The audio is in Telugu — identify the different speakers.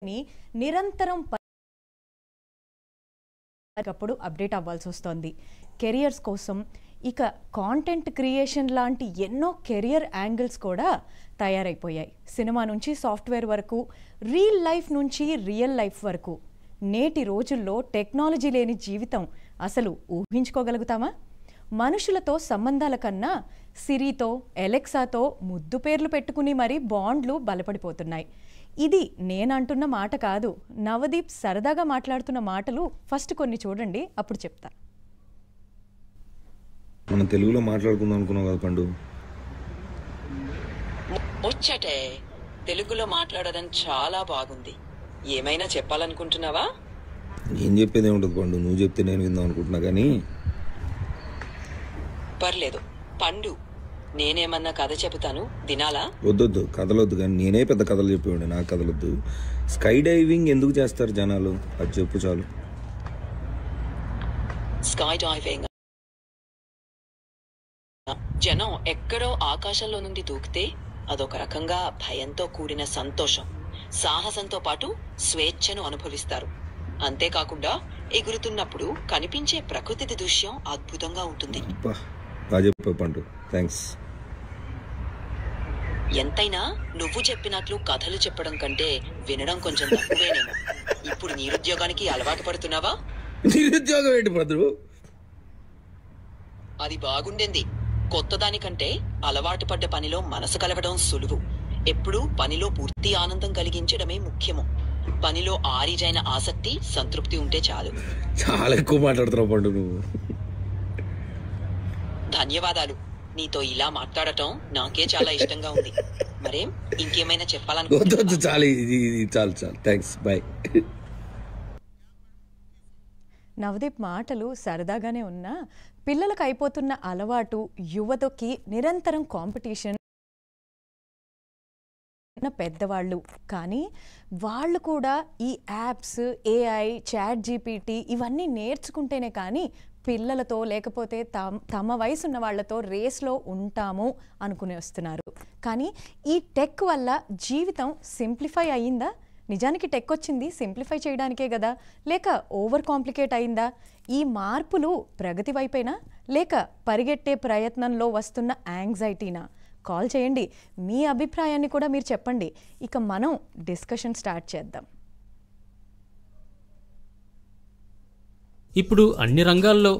Speaker 1: ని నిరంతరం అప్పుడు అప్డేట్ అవ్వాల్సి వస్తుంది. కెరియర్స్ కోసం ఇక కాంటెంట్ క్రియేషన్ లాంటి ఎన్నో కెరియర్ యాంగిల్స్ కూడా తయారైపోయాయి. సినిమా నుంచి సాఫ్ట్వేర్ వరకు, రియల్ లైఫ్ నుంచి రియల్ లైఫ్ వరకు. నేటి రోజుల్లో టెక్నాలజీ లేని జీవితం అసలు ఊహించుకోగలుగుతామా? మనుషులతో సంబంధాల కన్నా సిరితో, ఎలెక్సాతో ముద్దు పేర్లు పెట్టుకుని మరీ బాండ్లు బలపడిపోతున్నాయి. ఇది నేనంటున్న మాట కాదు, నవదీప్ సరదాగా మాట్లాడుతున్న మాటలు. ఫస్ట్ కొన్ని చూడండి, అప్పుడు చెప్తా.
Speaker 2: మనం తెలుగులో మాట్లాడుకుందాం అనుకున్నాం కదా పండు.
Speaker 3: ముచ్చటే తెలుగులో మాట్లాడడం చాలా బాగుంది. ఏమైనా చెప్పాలనుకుంటున్నావా?
Speaker 2: ఏం చెప్పేది ఏముంటుంది పండు, నువ్వు చెప్తే నేను విందాం అనుకుంటున్నా. కానీ
Speaker 3: పర్లేదు పండు, నేనేమన్నా కథ చెబుతాను, వినాలా?
Speaker 2: వద్దొద్దు, కథలొద్దు. కానీ నేనే పెద్ద కథలు చెప్పేవాడి, నాకు కథలొద్దు. స్కై డైవింగ్ ఎందుకు చేస్తారు జనాలు, అది చెప్పు చాలు.
Speaker 3: స్కై డైవింగ్ జనం ఎక్కడో ఆకాశంలో నుండి దూకితే అదొక రకంగా భయంతో కూడిన సంతోషం, సాహసంతో పాటు స్వేచ్ఛను అనుభవిస్తారు. అంతేకాకుండా ఎగురుతున్నప్పుడు కనిపించే ప్రకృతి దృశ్యం అద్భుతంగా ఉంటుంది.
Speaker 2: బాగా చెప్పావు పండు, థ్యాంక్స్.
Speaker 3: ఎంతైనా నువ్వు చెప్పినట్లు కథలు చెప్పడం కంటే వినడం కొంచెం తక్కువేనేమో. ఇప్పుడు నిరుద్యోగానికి అలవాటు పడుతున్నావా?
Speaker 2: నిరుద్యోగం ఏంటి పండు?
Speaker 3: అది బాగుండింది. కొత్త దానికంటే అలవాటు పడ్డ పనిలో మనసు కలవడం సులువు. ఎప్పుడూ పనిలో పూర్తి ఆనందం కలిగించడమే ముఖ్యము. పనిలో ఆరిజైన ఆసక్తి, సంతృప్తి ఉంటే చాలు.
Speaker 2: చాలా ఎక్కువ మాట్లాడుతున్నావు పండు నువ్వు.
Speaker 3: ధన్యవాదాలు. నీతో ఇలా మాట్లాడటం నాకే చాలా ఇష్టంగా ఉంది. మరేం, ఇంకేమైనా చెప్పాలనుకుంటున్నావా?
Speaker 2: చాలు థ్యాంక్స్, బాయ్.
Speaker 1: నవదీప్ మాటలు సరదాగానే ఉన్నా పిల్లలకు అయిపోతున్న అలవాటు, యువతకి నిరంతరం కాంపిటీషన్, పెద్దవాళ్ళు కానీ వాళ్ళు కూడా ఈ యాప్స్, ఏఐ, చాట్ జీపీటీ ఇవన్నీ నేర్చుకుంటేనే కానీ పిల్లలతో లేకపోతే తమ వయసు ఉన్న వాళ్ళతో రేస్లో ఉంటాము అనుకుని వస్తున్నారు. కానీ ఈ టెక్ వల్ల జీవితం సింప్లిఫై అయ్యిందా? నిజానికి టెక్ వచ్చింది సింప్లిఫై చేయడానికే కదా, లేక ఓవర్ కాంప్లికేట్ అయిందా? ఈ మార్పులు ప్రగతి వైపేనా, లేక పరిగెట్టే ప్రయత్నంలో వస్తున్న యాంగ్జైటీనా? కాల్ చేయండి, మీ అభిప్రాయాన్ని కూడా మీరు చెప్పండి. ఇక మనం డిస్కషన్ స్టార్ట్ చేద్దాం.
Speaker 4: ఇప్పుడు అన్ని రంగాల్లో